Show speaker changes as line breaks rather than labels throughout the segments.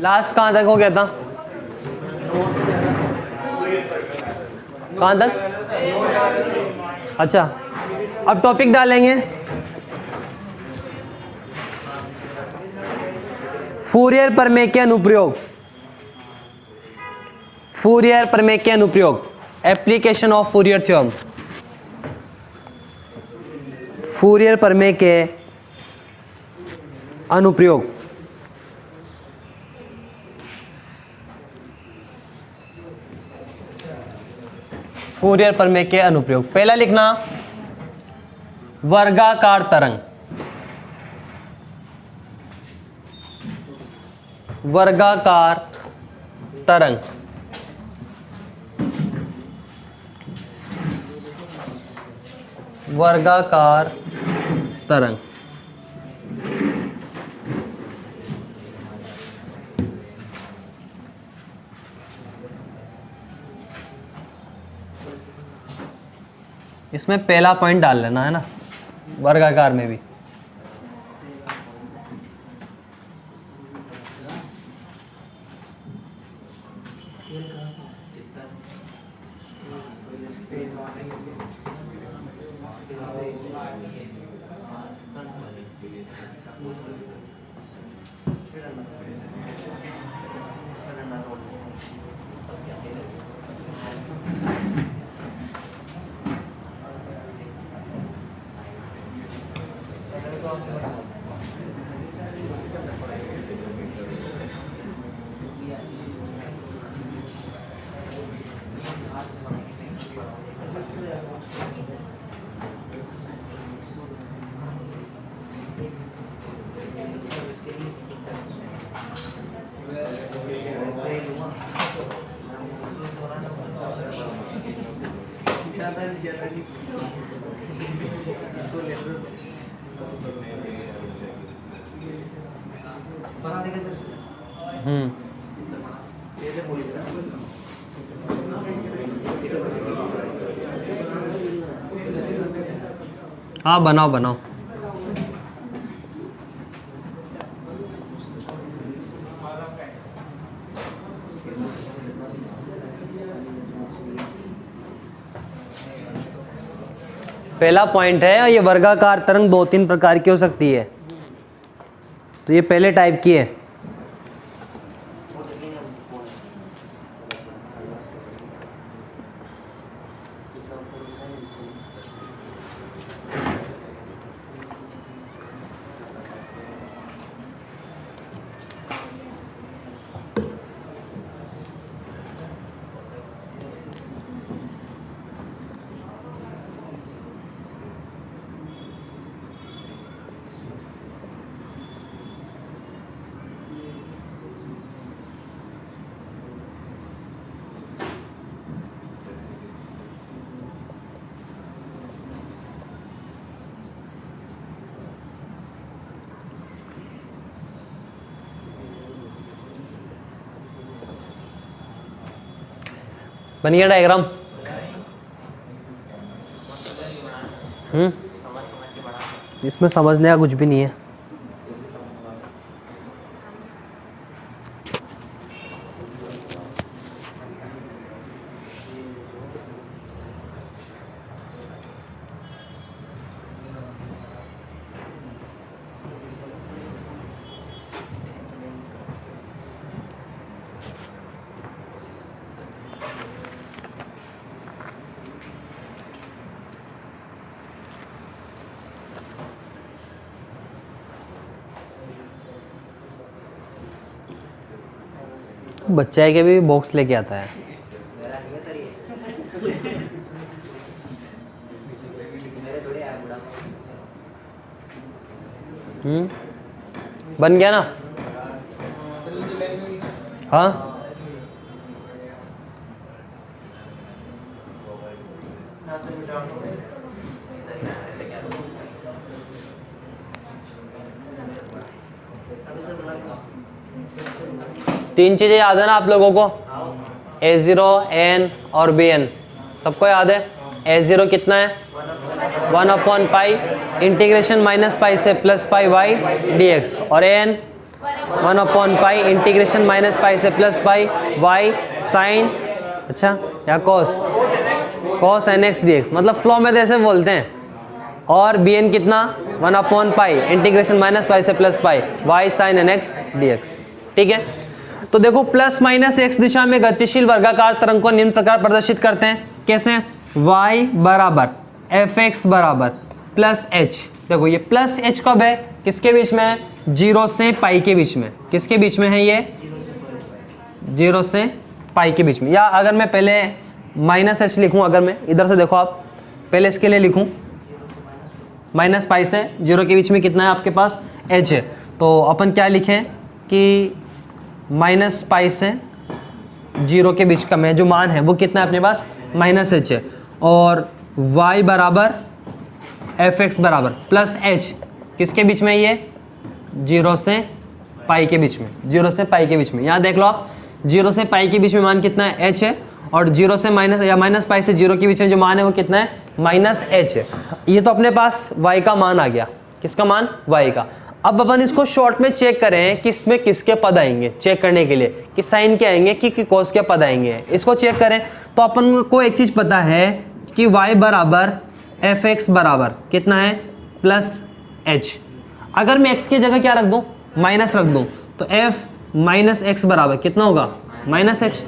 Last कहाँ तक हो गया था? कहाँ तक? अच्छा, अब टॉपिक डालेंगे फूरियर प्रमेय के अनुप्रयोग। फूरियर प्रमेय के अनुप्रयोग, application of Fourier theorem. Fourier प्रमेय के अनुप्रयोग। फूरियर प्रमेय के अनुप्रयोग, पहला लिखना वर्गाकार तरंग। वर्गाकार तरंग, वर्गाकार तरंग। इसमें पहला पॉइंट डाल लेना है ना, वर्गाकार में भी। हाँ बनाओ बनाओ। पहला पॉइंट है, ये वर्गाकार तरंग 2-3 प्रकार की हो सकती है। तो ये पहले टाइप की है। बन गया डायग्राम? इसमें समझने का कुछ भी नहीं है। बच्चा है कि भी बॉक्स लेके आता है। बन गया ना? हाँ तीन चीजें याद है ना आप लोगों को? A0, N और Bn सबको याद है। A0 कितना है? 1/पाई इंटीग्रेशन -पाई से +पाई y dx। और An 1 upon pi integration minus pi से प्लस पाई वाई साइन, अच्छा या cos n x d x, मतलब फ्लो में जैसे बोलते हैं। और बी एन कितना 1 upon pi integration minus pi से plus pi y sine n x d x. ठीक है, तो देखो प्लस माइनस एक्स दिशा में गतिशील वर्गाकार तरंग को निम्न प्रकार प्रदर्शित करते हैं। कैसे? y बराबर एफ एक्स बराबर प्लस एच। देखो ये प्लस एच कब है, किसके बीच में है? 0 से पाई के बीच में। किसके बीच में है ये? 0 से पाई के बीच में। या अगर मैं पहले माइनस एच लिखूं, अगर मैं इधर से देखो आप पहले इसके लिए लिखूं, माइनस पाई से 0 के बीच में कितना है आपके पास? एच है। तो अपन क्या लिखें कि माइनस पाई से 0 के बीच का में जो मान है वो कितना है अपने पास? माइनस एच है। और y बराबर एफ एक्स बराबर प्लस एच, किसके बीच में? ये 0 से पाई के बीच में। 0 से पाई के बीच में, यहाँ देख लो आप, 0 से पाई के बीच में मान कितना है? h है। और 0 से माइनस या माइनस पाई से 0 के बीच में जो मान है वो कितना है? माइनस एच है। ये तो अपने पास y का मान आ गया। किसका मान? y का। अब अपन इसको शॉर्ट में चेक करें कि इसमें किसके पद आएंगे, चेक करने के लिए कि साइन के आएंगे कि कॉस के पद आएंगे। इसको चेक करें तो अपन को एक चीज़ पता है कि y बराबर एफ एक्स बराबर कितना है? Plus H. अगर मैं x की जगह क्या रख दूं? माइनस रख दूं, तो f माइनस एक्स बराबर कितना होगा? Minus H.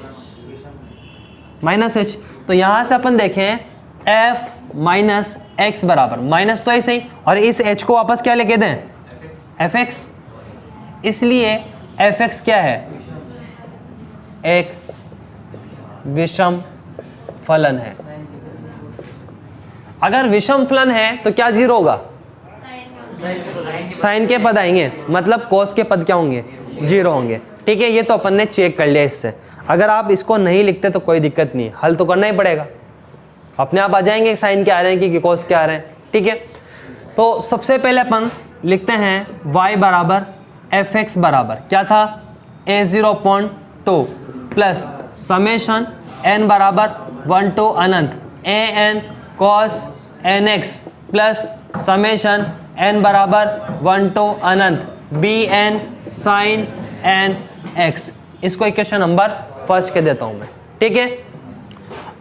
माइनस एच, तो यहाँ से अपन देखें f माइनस एक्स बराबर, माइनस तो ऐसे ही, और इस h को वापस क्या लेके दें? F x. इसलिए एफ एक्स क्या है? एक विषम फलन है। अगर विषम फलन है तो क्या 0 होगा? साइन के पद आएंगे, मतलब कोस के पद क्या होंगे? 0 होंगे। ठीक है, ये तो अपन ने चेक कर लिया इससे। अगर आप इसको नहीं लिखते तो कोई दिक्कत नहीं, हल तो करना ही पड़ेगा, अपने आप आ जाएंगे साइन क्या आ रहे हैं कि कोस क्या आ रहे हैं। ठीक है, तो सबसे पहले अपन लिखते हैं y बराबर एफ एक्स बराबर क्या था? a0.2 प्लस समेशन n बराबर 1 to Anant an cos nx plus summation n बराबर 1 to Anant bn sin nx। इसको इक्वेशन नंबर फर्स्ट के देता हूं मैं। ठीक है,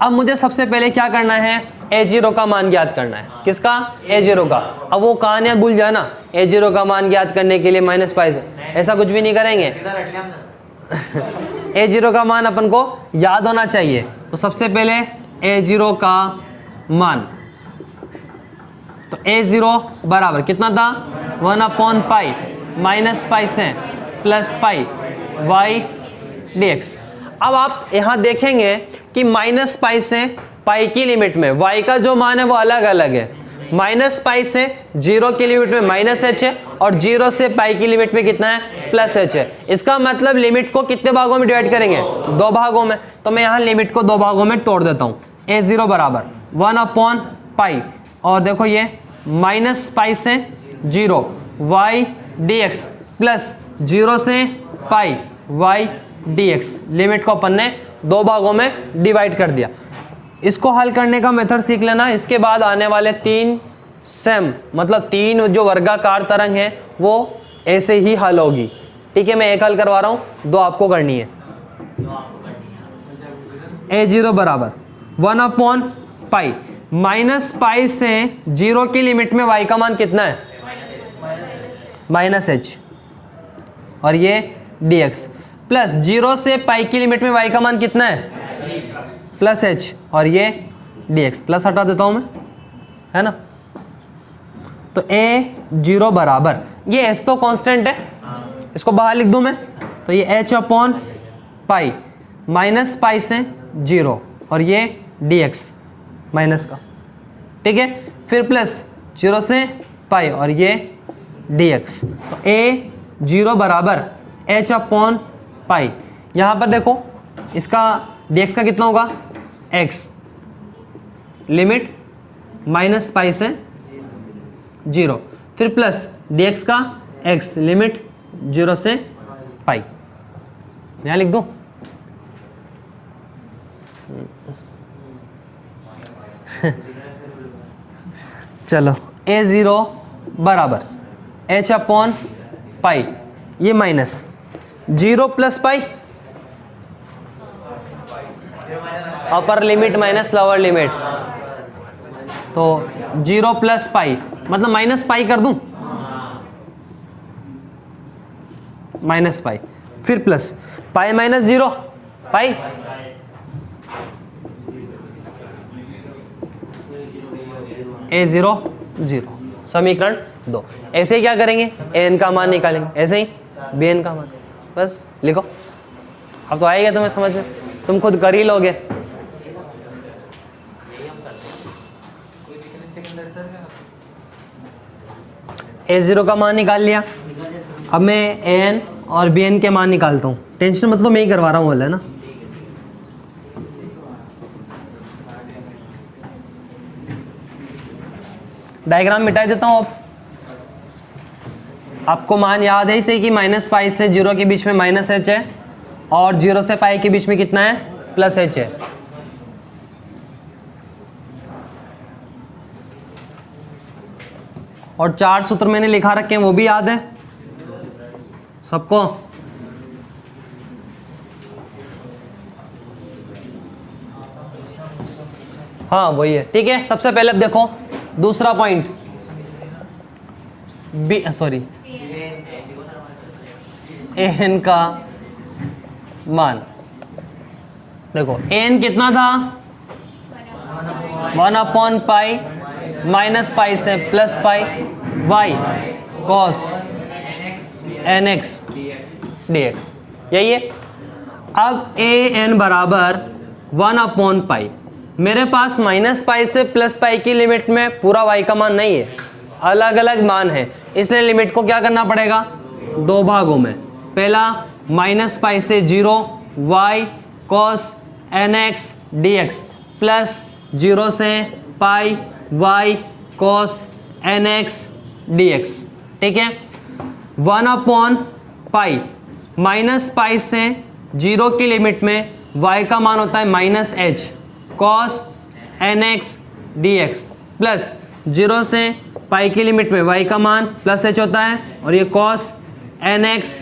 अब मुझे सबसे पहले क्या करना है? a0 का मान ज्ञात करना है। किसका? a0 का। अब वो कहां है भूल जाना, a0 का मान ज्ञात करने के लिए माइनस पाई से ऐसा कुछ भी नहीं करेंगे। a0 का मान अपन को याद होना चाहिए। तो सबसे पहले a0 का मान, तो a0 बराबर कितना था? 1 अपॉन पाई माइनस पाई से प्लस पाई y dx। अब आप यहाँ देखेंगे कि माइनस पाई से पाई की लिमिट में y का जो मान है वो अलग अलग है। माइनस पाई से 0 की लिमिट में माइनस एच है, और 0 से पाई की लिमिट में कितना है? प्लस एच है। इसका मतलब लिमिट को कितने भागों में डिवाइड करेंगे? 2 भागों में। तो मैं यहाँ लिमिट को 2 भागों में तोड़ देता हूँ। a0 बराबर 1 अपॉन पाई, और देखो ये माइनस पाई से 0 y dx प्लस 0 से पाई y dx। लिमिट को अपन ने 2 भागों में डिवाइड कर दिया। इसको हल करने का मेथड सीख लेना। इसके बाद आने वाले 3 सेम, मतलब 3 जो वर्गाकार तरंग है वो ऐसे ही हल होगी। ठीक है, मैं एक हल करवा रहा हूं, 2 आपको करनी है। a0 बराबर 1 अपॉन पाई माइनस पाई से 0 की लिमिट में y का मान कितना है? माइनस एच, और ये dx प्लस 0 से पाई की लिमिट में y का मान कितना है? प्लस एच, और ये dx। प्लस हटा देता हूं मैं, है ना। तो a0 बराबर, ये s तो कांस्टेंट है, इसको बाहर लिख दूं मैं, तो ये h upon pi minus pi से 0, और ये dx माइनस का। ठीक है, फिर प्लस 0 से पाई, और ये dx। तो a0 बराबर h अपॉन पाई। यहाँ पर देखो इसका dx का कितना होगा? x, लिमिट माइनस पाई से 0, फिर प्लस dx का x, लिमिट 0 से पाई। यहाँ लिख दो। चलो, a0 बराबर h अपॉन पाई, ये minus 0 plus pi, upper limit minus lower limit, तो 0 प्लस पाई मतलब माइनस पाई कर दूं, माइनस पाई, फिर प्लस पाई माइनस 0 पाई, a0 0, समीकरण 2। ऐसे ही क्या करेंगे, an का मान निकालेंगे, ऐसे ही bn का मान, बस लिखो। अब तो आएगा तुम्हें समझ में, तुम खुद कर ही लोगे। a0 का मान निकाल लिया, अब मैं an और bn के मान निकालता हूँ। टेंशन मतलब मैं ही करवा रहा हूँ बोला है ना। डायग्राम मिटा देता हूँ। अब आपको मान याद है इसे कि माइनस पाई से 0 के बीच में माइनस h है और 0 से पाई के बीच में कितना है, प्लस h है। और 4 सूत्र मैंने लिखा रखे हैं, वो भी याद है सबको। हाँ वही है, ठीक है। सबसे पहले अब देखो दूसरा पॉइंट, an का मान देखो, an कितना था, 1/पाई माइनस पाई से प्लस पाई y cos nx dx, यही है। अब an बराबर 1/पाई, मेरे पास माइनस पाई से प्लस पाई की लिमिट में पूरा y का मान नहीं है, अलग अलग मान है, इसलिए लिमिट को क्या करना पड़ेगा, दो भागों में। पहला माइनस पाई से 0 y cos nx dx plus 0 से पाई y cos nx dx, ठीक है। 1/पाई माइनस पाई से 0 की लिमिट में y का मान होता है minus h cos nx dx plus 0 से पाई की लिमिट में y का मान प्लस h होता है और ये cos nx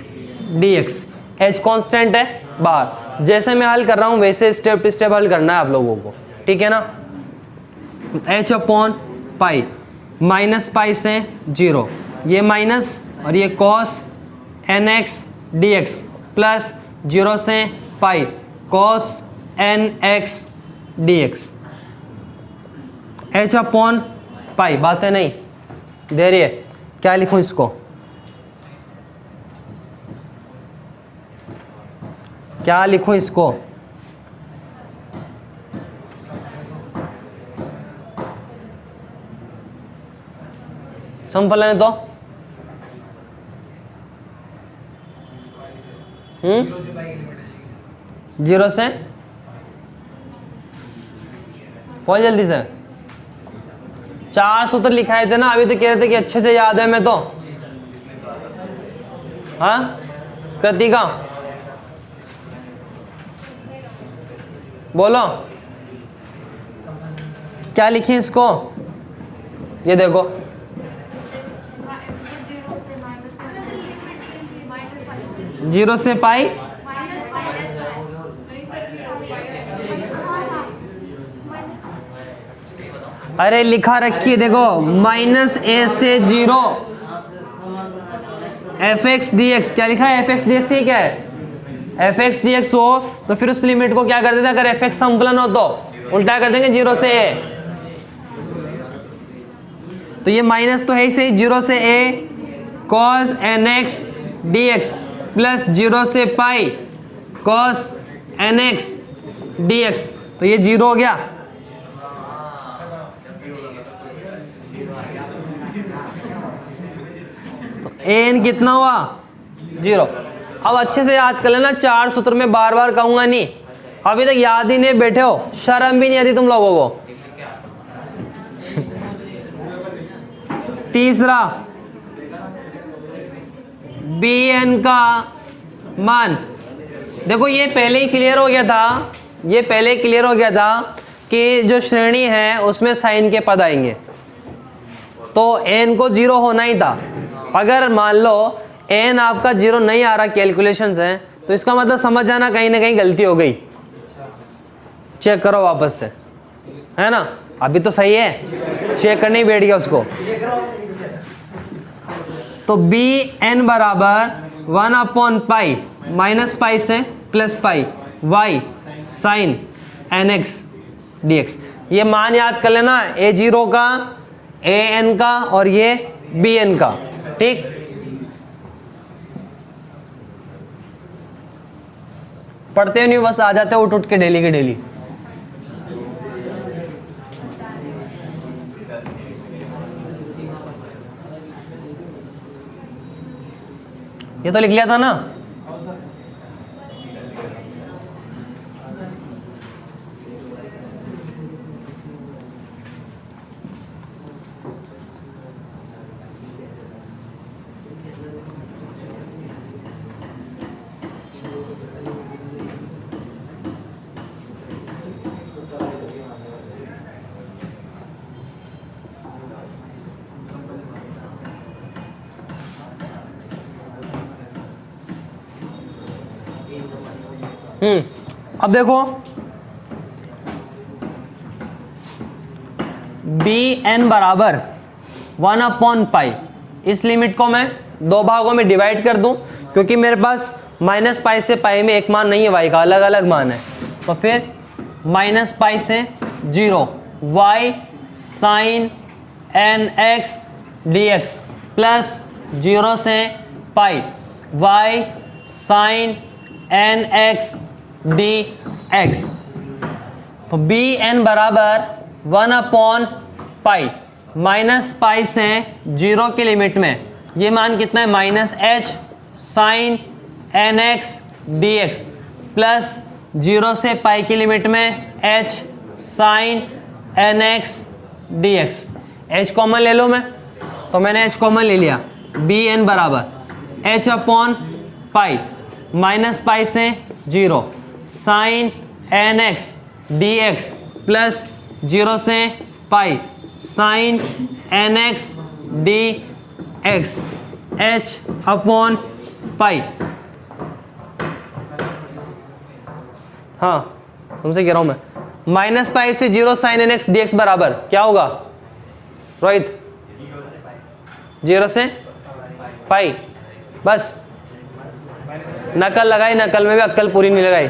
dx, h constant है बाहर। जैसे मैं हल कर रहा हूँ वैसे स्टेप टू स्टेप हल करना है आप लोगों को, ठीक है ना। h/पाई माइनस पाई से 0, ये माइनस और ये cos nx dx प्लस 0 से पाई cos nx dx, h/पाई, बातें नहीं दे रही है, क्या लिखूं इसको, क्या लिखूं इसको, सिंपल है तो 0 से बहुत जल्दी से 4 सूत्र लिखाए थे ना, अभी तो कह रहे थे कि अच्छे से याद है मैं तो। हाँ कृतिका बोलो क्या लिखें इसको, ये देखो जीरो से पाई अरे लिखा रखी है देखो, माइनस ए से 0 एफ एक्स डी एक्स, क्या लिखा है, एफ एक्स डी एक्स ये क्या है, एफ एक्स डी एक्स हो तो फिर उस लिमिट को क्या कर देते, अगर एफ एक्स संकलन हो तो उल्टा कर देंगे 0 से ए, तो ये माइनस तो है ही सही, 0 से ए cos nx dx प्लस 0 से पाई cos nx dx, तो ये 0 हो गया। तो an कितना हुआ 0। अब अच्छे से याद कर लेना, 4 सूत्र में बार बार कहूंगा नहीं, अभी तक याद ही नहीं बैठे हो, शर्म भी नहीं आती तुम लोगों को। तीसरा bn का मान, देखो ये पहले ही क्लियर हो गया था, ये पहले क्लियर हो गया था कि जो श्रेणी है उसमें साइन के पद आएंगे, तो n को 0 होना ही था। अगर मान लो एन आपका 0 नहीं आ रहा कैलकुलेशंस है, तो इसका मतलब समझ जाना कहीं ना कहीं गलती हो गई। चेक करो वापस से, है ना, अभी तो सही है, चेक करने ही बैठ गया उसको। तो बी एन बराबर 1/पाई माइनस पाई से plus pi y sine n x d x. ये मान याद कर लेना, A0 का, AN का और ये BN का, ठीक। पढ़ते नहीं, बस आ जाते उठ उठ के डेली के डेली। ये तो लिख लिया था ना। अब देखो बी एन बराबर 1/पाई, इस लिमिट को मैं दो भागों में डिवाइड कर दूं, क्योंकि मेरे पास माइनस पाई से पाई में एक मान नहीं है, वाई का अलग अलग मान है। तो फिर माइनस पाई से 0 y sine n x d x plus 0 से pi y sine n x d x. तो बी एन बराबर 1/पाई माइनस पाई से 0 की लिमिट में ये मान कितना है, minus h sine n x d x plus 0 से पाई की लिमिट में h sine n x d x. H common ले लो मैं, तो मैंने एच कॉमन ले लिया। बी एन बराबर h/पाई माइनस पाई से 0 sine n x d x plus 0 से pi sine n x d x h/पाई। हाँ तुमसे कह रहा हूं मैं, माइनस पाई से 0 sine n x d x बराबर क्या होगा रोहित? 0 से पाई। बस नकल लगाई, नकल में भी अक्ल पूरी नहीं लगाई।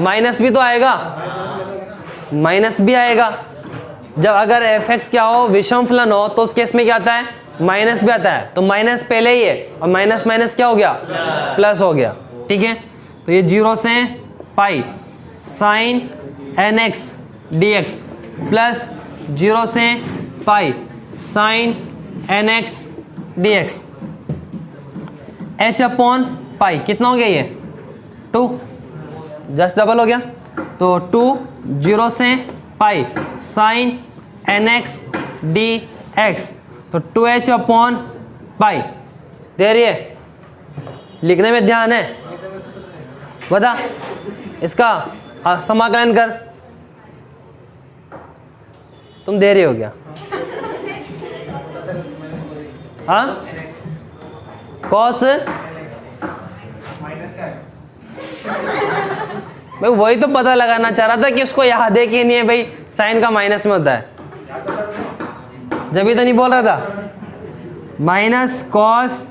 माइनस भी तो आएगा, माइनस भी आएगा। जब अगर एफ एक्स क्या हो, विषम फलन हो, तो उस केस में क्या आता है, माइनस भी आता है। तो माइनस पहले ही है और माइनस माइनस क्या हो गया, प्लस हो गया। ठीक है, तो ये 0 से pi sine n x d x plus 0 से pi sine n x d x h/पाई कितना हो गया, ये 2, जस्ट डबल हो गया। तो 2 0 से pi sine n x d x, तो 2h/पाई। दे रही है, लिखने में ध्यान है, बता इसका समाकलन कर। तुम दे रही हो क्या? हाँ कॉस, भाई वही तो पता लगाना चाह रहा था कि उसको याद है कि नहीं है भाई, साइन का माइनस में होता है, जब भी तो नहीं बोल रहा था। Minus cos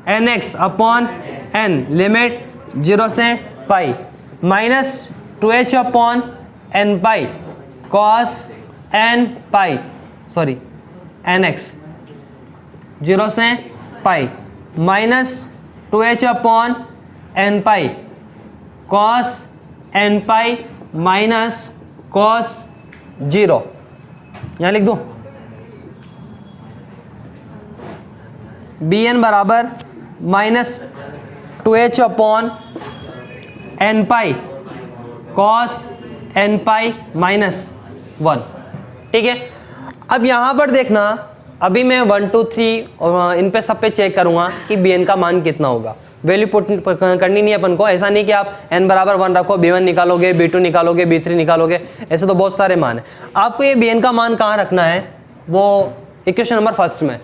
n x upon n limit 0 से pi minus 2h/n pi cos n pi, sorry n x 0 से pi minus 2h/n pi cos n pi minus cos 0। यहाँ लिख दूँ बी एन बराबर minus 2h/n pi cos n pi minus 1। ठीक है, अब यहाँ पर देखना, अभी मैं 1 2 3 और इन पे सब पे चेक करूंगा कि बी एन का मान कितना होगा। वैल्यू पुट करनी नहीं है अपन को, ऐसा नहीं कि आप n बराबर 1 रखो, b1 निकालोगे, b2 निकालोगे, b3 निकालोगे, ऐसे तो बहुत सारे मान है। आपको ये bn का मान कहाँ रखना है, वो इक्वेशन नंबर फर्स्ट में।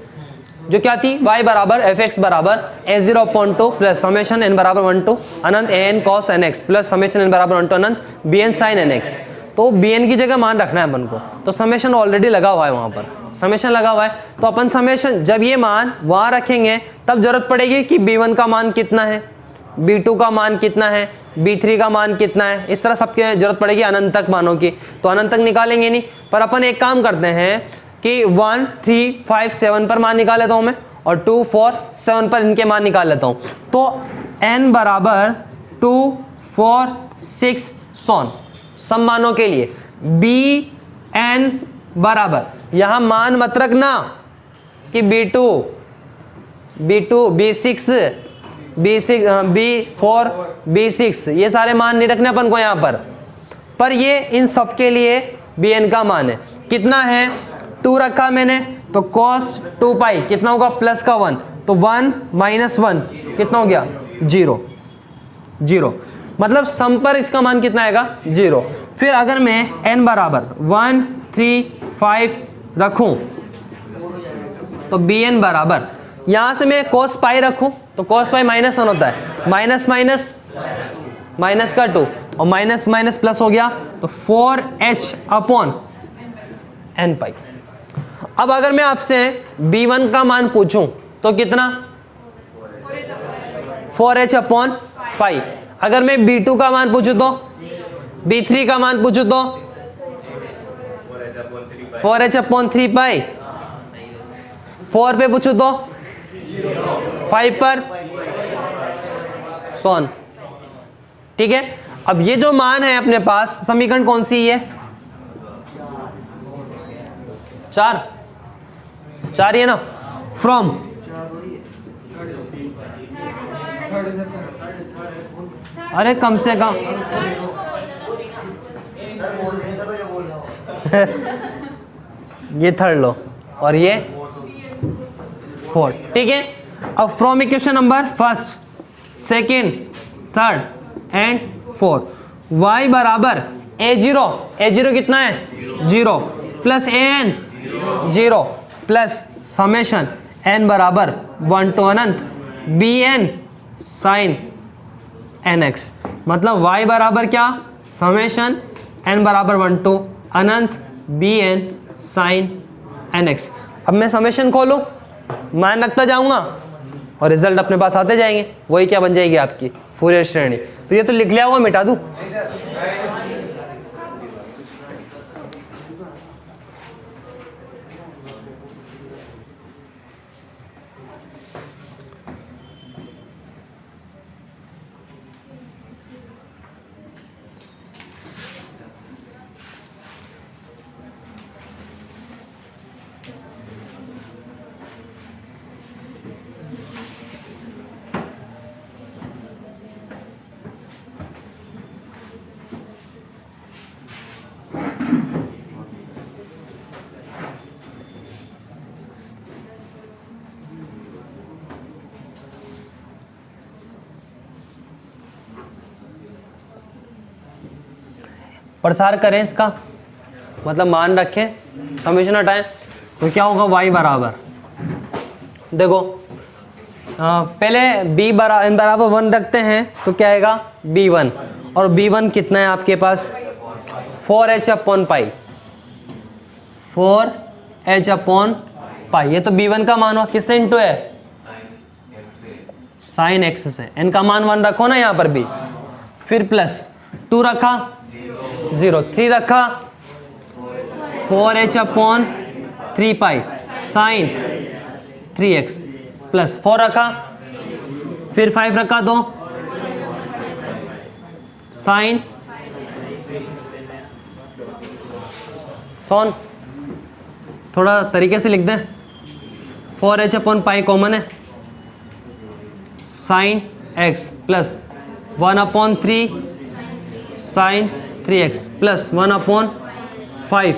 जो क्या थी, y बराबर एफ एक्स बराबर a0/2 प्लस समेशन n बराबर 1 to Anant an cos nx plus summation n बराबर 1 to Anant bn sin nx। तो bn की जगह मान रखना है अपन को, तो समेशन ऑलरेडी लगा हुआ है वहां पर, समेशन लगा हुआ है, तो अपन समेशन जब ये मान वहां रखेंगे तब जरूरत पड़ेगी कि b1 का मान कितना है, b2 का मान कितना है, b3 का मान कितना है, इस तरह सबके जरूरत पड़ेगी अनंत तक मानों की, तो अनंत तक निकालेंगे नहीं, पर अपन एक काम करते हैं कि 1 3 5 7 पर मान निकाल लेता हूं मैं, और 2 4 7 पर इनके मान निकाल लेता हूं। तो n बराबर 2 4 6 सोन सब मानों के लिए bn बराबर, यहां मान मत रखना कि b2 b6 b4 b6, ये सारे मान नहीं रखने अपन को यहां पर ये इन सब के लिए bn का मान है, कितना है 2 रखा मैंने, तो cos 2 पाई कितना होगा प्लस का 1, तो 1 माइनस 1 कितना हो गया 0, मतलब सम पर इसका मान कितना आएगा 0। फिर अगर मैं n बराबर 1 3 5 रखूं तो bn बराबर, यहां से मैं cos पाई रखूं तो cos पाई माइनस 1 होता है, माइनस माइनस माइनस का 2 और माइनस माइनस प्लस हो गया, तो 4h अपॉन n पाई। अब अगर मैं आपसे b1 का मान पूछूं तो कितना 4h अपॉन पाई, अगर मैं b2 का मान पूछूं तो, b3 का मान पूछूं तो 4h अपॉन 3 पाई, 4 पे पूछूं तो 5 पर सोन, ठीक है। अब ये जो मान है अपने पास, समीकरण कौन सी है 4 है ना, फ्रॉम अरे कम से कम ये थर्ड लो और ये फोर्थ, ठीक है। अब from equation number first second third and fourth, y बराबर a0 कितना है 0 plus an 0 plus summation n बराबर 1 to Anant bn sin nx, मतलब y बराबर क्या समेशन n बराबर 1 to Anant bn sin nx। अब मैं समेशन खोलूं, मान रखता जाऊंगा और रिजल्ट अपने पास आते जाएंगे, वही क्या बन जाएगी आपकी फूरियर श्रेणी। तो ये तो लिख लिया हुआ, मिटा दूं, प्रसार करें इसका, मतलब मान रखें, समेशन हटाएं, तो क्या होगा y बराबर, देखो पहले b बराबर 1 रखते हैं तो क्या आएगा b1, और b1 कितना है आपके पास 4h अपॉन पाई, 4h अपॉन पाई, ये तो b1 का मान हो, किससे इंटू है साइन x से, n का मान 1 रखो ना यहाँ पर भी, फिर प्लस 2 रखा 0, 3 रखा 4h upon 3 pi sine 3x plus 4 रखा, फिर 5 रखा तो साइन सोन, थोड़ा तरीके से लिख दें, 4h अपॉन पाई कॉमन है, sine x plus 1 upon 3 sine 3x plus 1 upon 5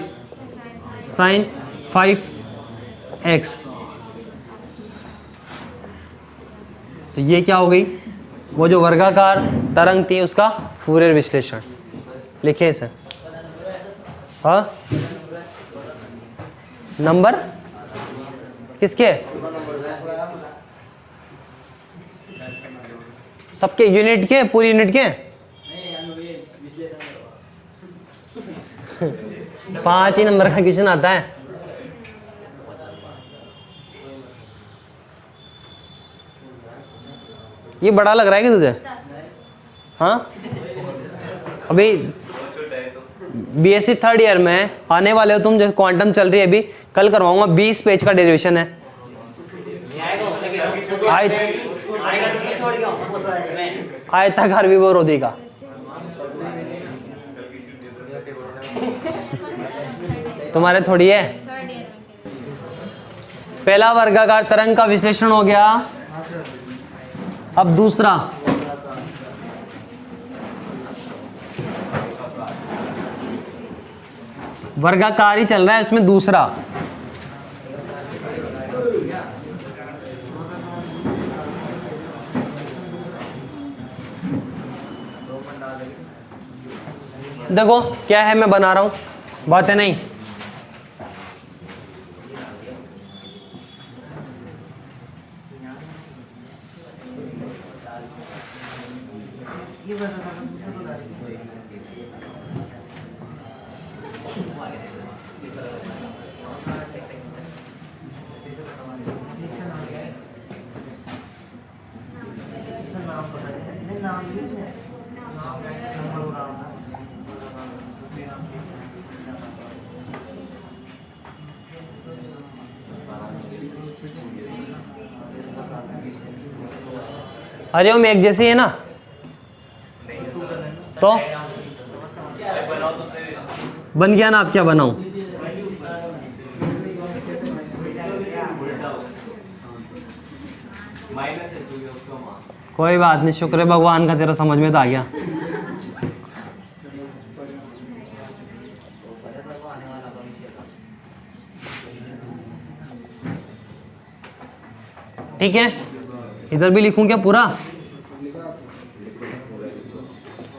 sine 5x। तो ये क्या हो गई, वो जो वर्गाकार तरंग थी उसका फूरियर विश्लेषण, लिखे इसे। हाँ नंबर किसके सबके यूनिट के, पूरी यूनिट के 5 ही नंबर का क्वेश्चन आता है। ये बड़ा लग रहा है कि तुझे? हाँ, अभी बीएससी थर्ड ईयर में आने वाले हो तुम, जो क्वांटम चल रही है अभी, कल करवाऊंगा 20 पेज का डेरिवेशन है। आयताकार विभवरोधी का तुम्हारे थोड़ी है। पहला वर्गाकार तरंग का विश्लेषण हो गया। अब दूसरा, वर्गाकार ही चल रहा है, इसमें दूसरा देखो क्या है, मैं बना रहा हूं, बातें नहीं। हरिओम एक जैसी है ना, तो बन गया ना। आप क्या बनाऊं? कोई बात नहीं, शुक्र है भगवान का, तेरा समझ में तो आ गया। ठीक है, इधर भी लिखूं क्या पूरा?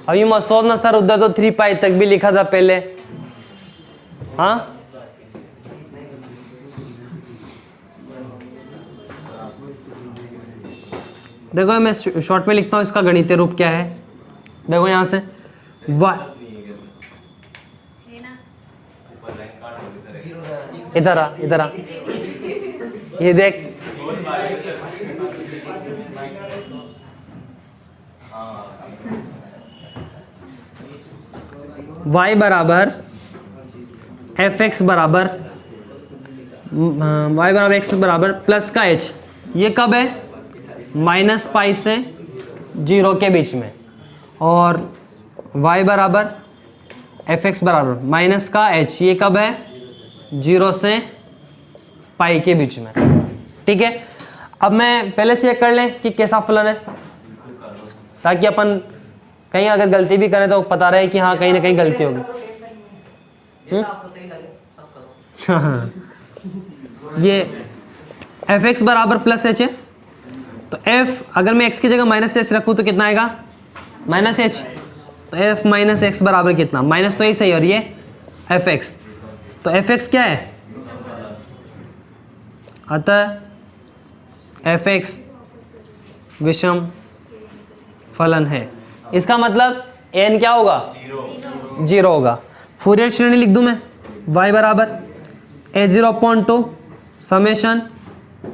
अभी मत सोचना सर उधर तो 3 पाई तक भी लिखा था पहले। हाँ, देखो मैं शॉर्ट में लिखता हूं, इसका गणितीय रूप क्या है। देखो यहां से इधर आ, इधर आ, ये देख, y बराबर एफ एक्स बराबर y बराबर एक्स बराबर प्लस का h। ये कब है? -पाई से 0 के बीच में। और y बराबर एफ एक्स बराबर माइनस का h, ये कब है? 0 से पाई के बीच में। ठीक है, अब मैं पहले चेक कर लें कि कैसा फलन है, ताकि अपन कहीं अगर गलती भी करें तो पता रहे कि हाँ कहीं ना कहीं गलती होगी। ये एफ एक्स बराबर प्लस एच है, तो एफ अगर मैं एक्स की जगह माइनस एच रखूँ तो कितना आएगा? Minus H. तो एफ माइनस एक्स बराबर कितना? माइनस तो ही सही, और ये एफ एक्स। तो एफ एक्स क्या है? अतः एफ एक्स विषम फलन है। इसका मतलब एन क्या होगा? 0 होगा। फूरियर श्रेणी लिख दूं मैं, y बराबर a0/2 समेशन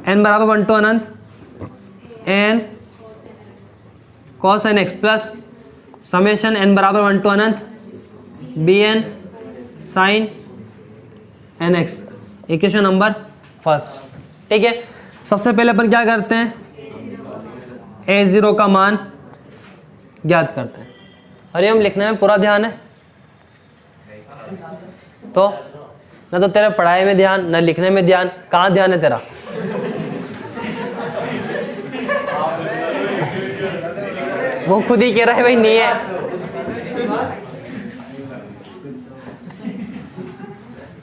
n बराबर 1 to Anant n cos nx plus summation n बराबर 1 to Anant bn sin nx। Equation number first. ठीक है, सबसे पहले अपन क्या करते हैं? a0 का मान ज्ञात करते हैं। अरे हम लिखने में पूरा ध्यान है, तो ना तो तेरा पढ़ाई में ध्यान, ना लिखने में ध्यान। कहाँ ध्यान है तेरा? वो खुद ही कह रहा है भाई नहीं है।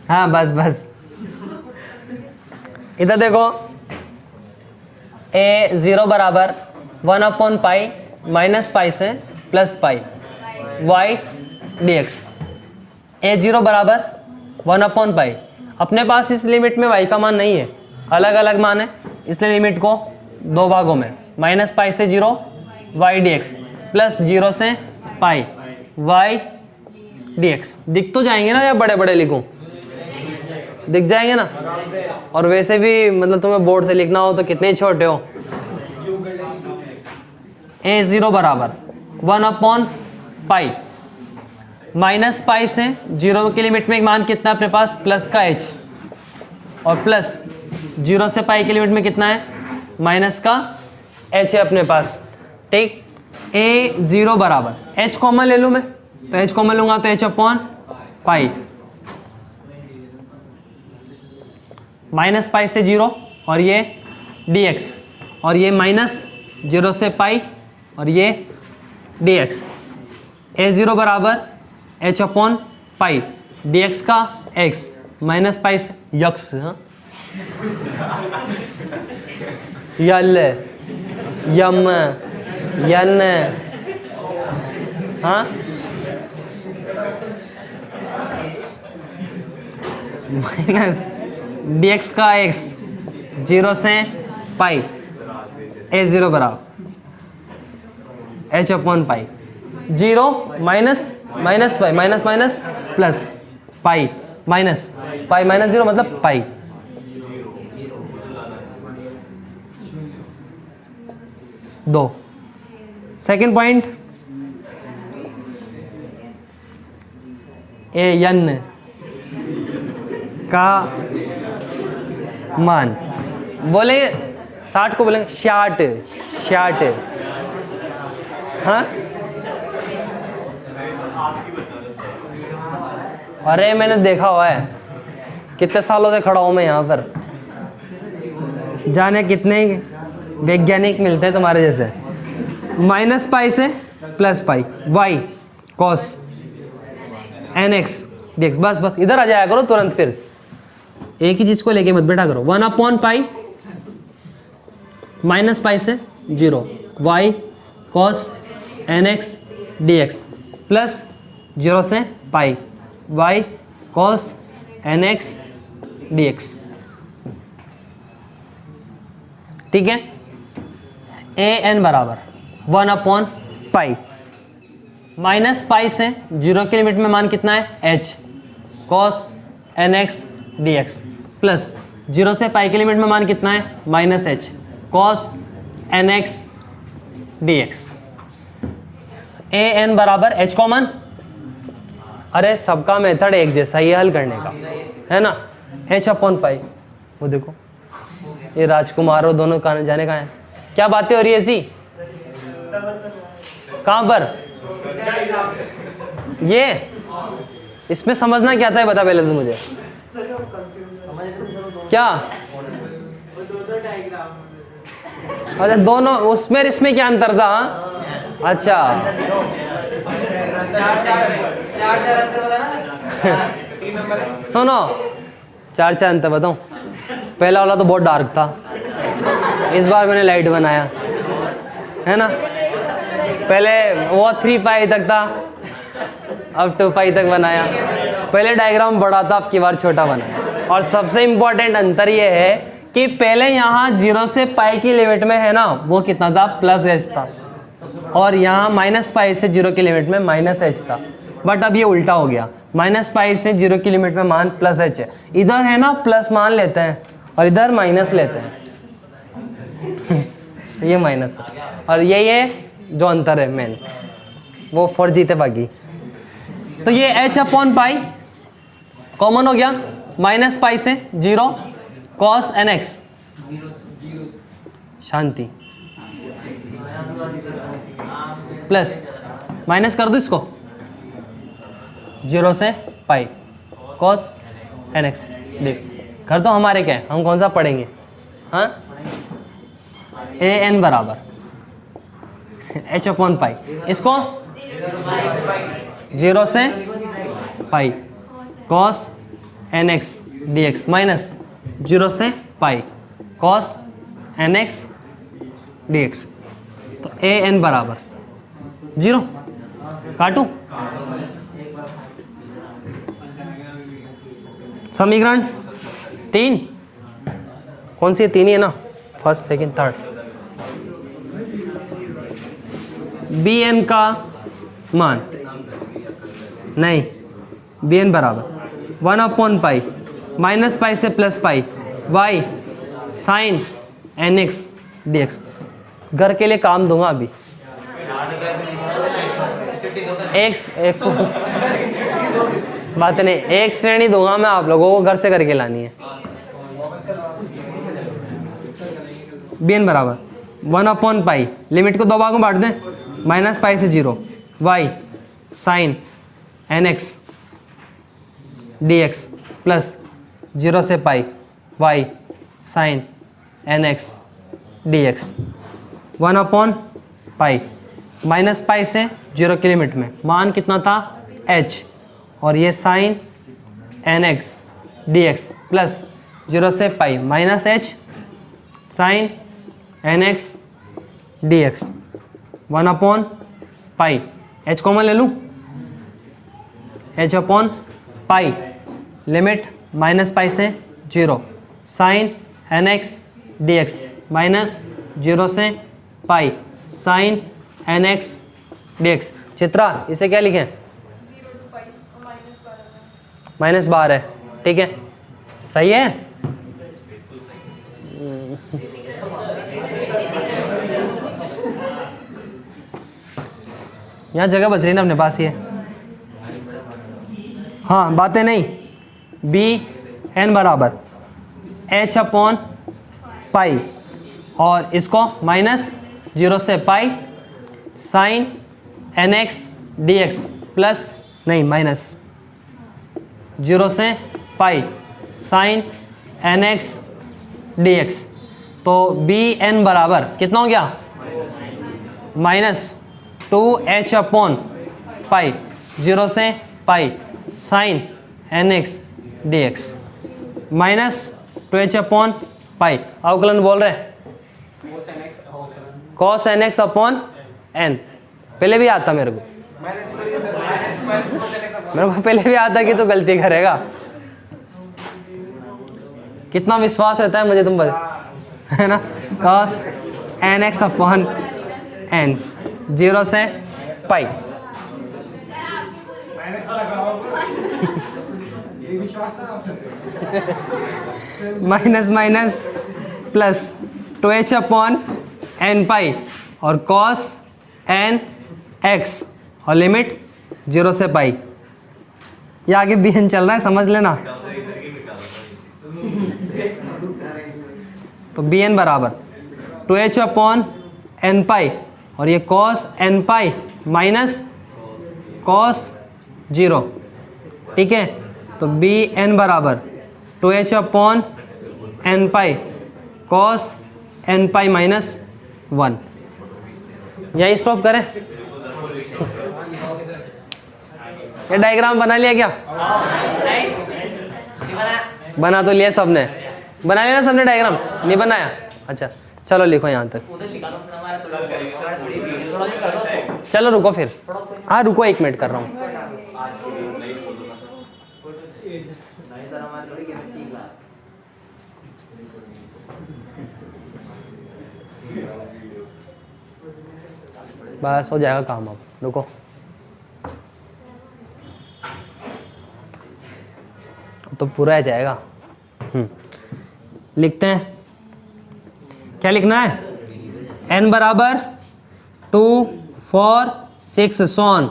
हाँ बस बस, इधर देखो, a0 बराबर 1/पाई माइनस पाई से प्लस पाई y dx। a0 बराबर 1/पाई। अपने पास इस लिमिट में y का मान नहीं है, अलग अलग मान है। इसलिए लिमिट को दो भागों में, माइनस पाई से 0 वाई डी एक्स प्लस 0 से पाई वाई डी एक्स। दिख तो जाएंगे ना या बड़े बड़े लिखूं? दिख जाएंगे ना। और वैसे भी मतलब तुम्हें बोर्ड से लिखना हो तो कितने छोटे हो। a0 बराबर 1/पाई, माइनस पाई से 0 की लिमिट में एक मान कितना है अपने पास, प्लस का h, और प्लस 0 से पाई की लिमिट में कितना है, माइनस का h है अपने पास। ठीक, a0 बराबर h कॉमन ले लूँ मैं, तो h कॉमन लूंगा तो h/पाई, माइनस पाई से 0 और ये dx, और ये माइनस 0 से पाई और ये dx। a0 बराबर h/पाई, dx का x, माइनस पाई से यक्स, हाँ यल यम यन, हाँ माइनस dx का x, 0 से पाई, a0 बराबर h/पाई, 0 minus minus pi, minus minus plus pi, minus pi minus 0 मतलब पाई। दो सेकेंड पॉइंट, an का मान, बोले 60 को बोलेंगे 60, हाँ अरे मैंने देखा हुआ है, कितने सालों से खड़ा हूं मैं यहाँ पर, जाने कितने वैज्ञानिक मिलते हैं तुम्हारे जैसे। माइनस पाई से plus pi, y cos n x d x, बस बस इधर आ जाया करो तुरंत, फिर एक ही चीज को लेके मत बैठा करो। 1/पाई माइनस पाई से 0 y cos n x d x plus 0 से pi y cos n x d x. ठीक है, ए एन बराबर 1/पाई, माइनस पाई से 0 की लिमिट में मान कितना है h cos n x d x plus 0 से पाई की लिमिट में मान कितना है minus h cos n x d x. A n बराबर h कॉमन, अरे सबका मेथड एक जैसा ही है हल करने का, है ना। h/पाई, वो देखो ये राजकुमार और दोनों कहाँ जाने कहाँ हैं, क्या बातें हो रही है ऐसी, कहाँ पर ये, इसमें समझना क्या था है बता पहले तो मुझे, क्या अरे दोनों उसमें इसमें क्या अंतर था, हाँ अच्छा सुनो 4 अंतर बताऊं, पहला वाला तो बहुत डार्क था, इस बार मैंने लाइट बनाया है ना, पहले वो 3 पाई तक था अब 2 पाई तक बनाया, पहले डायग्राम बड़ा था अब की बार छोटा बनाया। और सबसे इंपॉर्टेंट अंतर ये है कि पहले यहाँ 0 से पाई की लिमिट में है ना वो कितना था प्लस h था, और यहाँ माइनस पाई से 0 की लिमिट में माइनस h था, बट अब ये उल्टा हो गया, माइनस पाई से 0 की लिमिट में मान प्लस h है, इधर है ना प्लस मान लेते हैं और इधर माइनस लेते हैं ये माइनस है, और ये जो अंतर है मेन वो 4 जीते बाकी। तो ये h/पाई कॉमन हो गया, माइनस पाई से 0 कॉस एन एक्स, शांति प्लस माइनस कर दो इसको 0 से पाई कॉस एन एक्स, देख कर दो, हमारे क्या है हम कौन सा पढ़ेंगे, हाँ ए एन बराबर h/पाई, इसको 0 से pi cos n x d x minus 0 से pi cos n x d x. तो ए एन बराबर 0, काटू समीकरण 3, कौन सी है 3 ही है ना, first second third, b n का मान नहीं, बी एन बराबर 1/पाई माइनस पाई से plus pi y sine n x d x. घर के लिए काम दूंगा अभी, एक बात नहीं, एक श्रेणी दूंगा मैं आप लोगों को, घर से करके लानी है। बी एन बराबर 1/पाई, लिमिट को 2 भागों में बांट दें, माइनस पाई से 0 y sine n x d x plus 0 से pi y sine n x d x. 1/पाई माइनस पाई से 0 की लिमिट में मान कितना था h, और ये sine n x d x plus 0 से pi minus h sine n x d x. 1/पाई, h कॉमन ले लूँ, h/पाई लिमिट माइनस पाई से 0 sine n x d x minus 0 से pi sine n x d x. Chitra इसे क्या लिखें? -12 है, ठीक है, सही है। यहाँ जगह बच रही ना अपने पास, ये हाँ बातें नहीं। बी एन बराबर h/पाई और इसको माइनस 0 से pi sine n x d x plus नहीं माइनस 0 से pi sine n x d x. तो बी एन बराबर कितना हो गया? -2h/पाई 0 से pi sine n x d x minus 2h/पाई। अवकलन बोल रहे हैं cos n x upon n. पहले भी आता मेरे को पहले भी आता कि तू गलती करेगा। कितना विश्वास रहता है मुझे तुम बता, है ना। cos n x upon n 0 से pi minus minus plus 2h/n pi और cos n x और लिमिट 0 से पाई। ये आगे भी n चल रहा है, समझ लेना। तो बी एन बराबर 2h/n पाई और ये cos n pi minus cos 0, ठीक है। तो बी एन बराबर 2h/n पाई cos n पाई माइनस 1। यही स्टॉप करें। ये डायग्राम बना लिया क्या? बना तो लिया सबने, बना लिया ना सबने डायग्राम? नहीं बनाया? अच्छा चलो लिखो यहाँ तक। चलो रुको फिर, हाँ रुको 1 मिनट कर रहा हूँ। बस हो जाएगा काम, अब रुको। तो पूरा आ जाएगा। लिखते हैं, क्या लिखना है? n बराबर 2 4 6 सोन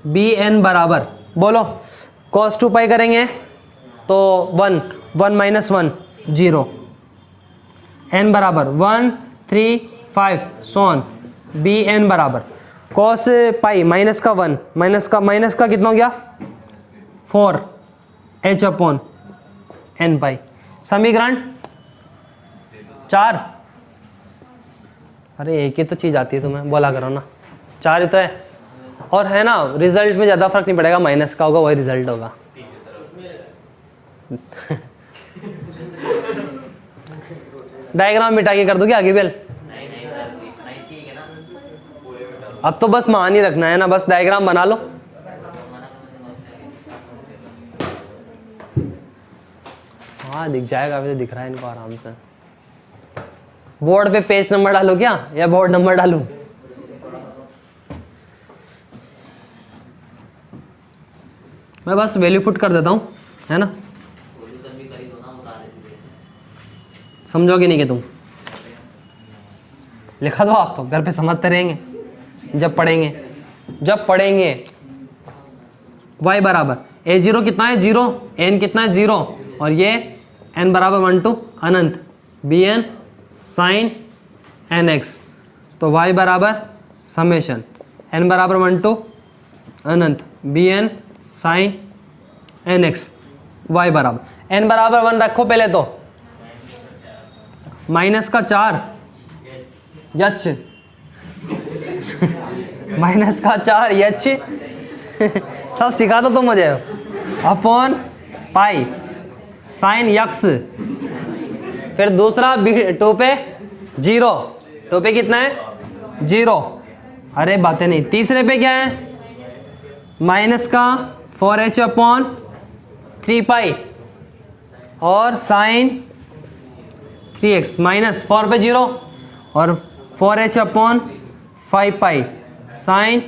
बी एन बराबर, बोलो cos 2 पाई करेंगे तो 1 1 माइनस 1 0, n बराबर 1 3 5 सोन बी एन बराबर cos पाई माइनस का 1 माइनस का कितना हो गया 4 h/n पाई। समीकरण 4। अरे एक ही तो चीज़ आती है तुम्हें, बोला करो ना। 4 ही तो है, और है ना रिजल्ट में ज़्यादा फर्क नहीं पड़ेगा, माइनस का होगा वही रिजल्ट होगा। डायग्राम मिटा के कर दोगे आगे बेल? अब तो बस मान ही रखना है ना, बस डायग्राम बना लो। हाँ दिख जाएगा, अभी तो दिख रहा है इनको आराम से। बोर्ड पे पेज नंबर डालूं क्या या बोर्ड नंबर डालूं? मैं बस वैल्यू पुट कर देता हूं, है ना? समझोगे नहीं कि तुम लिखा दो, आप तो घर पे समझते रहेंगे जब पढ़ेंगे। y बराबर a0 कितना है 0, n कितना है 0, और ये n बराबर 1 to Anant bn sin nx। तो y बराबर समेशन n बराबर 1 to Anant bn sin nx। y बराबर n बराबर 1 रखो पहले तो, माइनस का 4 यच माइनस का 4 यच सब सिखा दो तुम मुझे। अपॉन पाई साइन यक्स, फिर दूसरा 2 पे 0, 2 पे कितना है 0, अरे बातें नहीं। तीसरे पे क्या है माइनस का 4h अपॉन 3 पाई और साइन 3x माइनस 4 पे 0 और 4h upon 5 pi sine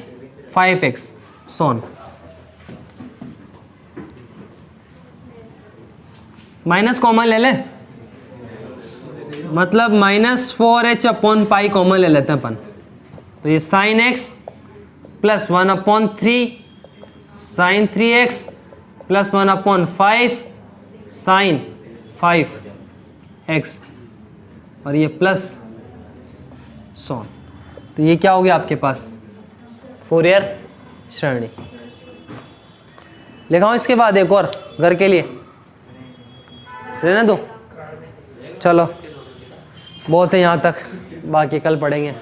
5x सोन। माइनस कॉमन ले ले, मतलब minus 4h upon pi common ले लेते हैं अपन, तो ये sine x plus 1 upon 3 sine 3x plus 1 upon 5 sine 5x और ये प्लस सोन। तो ये क्या हो गया आपके पास फूरियर श्रेणी। लिखाओ इसके बाद एक और घर के लिए, रहने दो। चलो बहुत है यहाँ तक, बाकी कल पढ़ेंगे।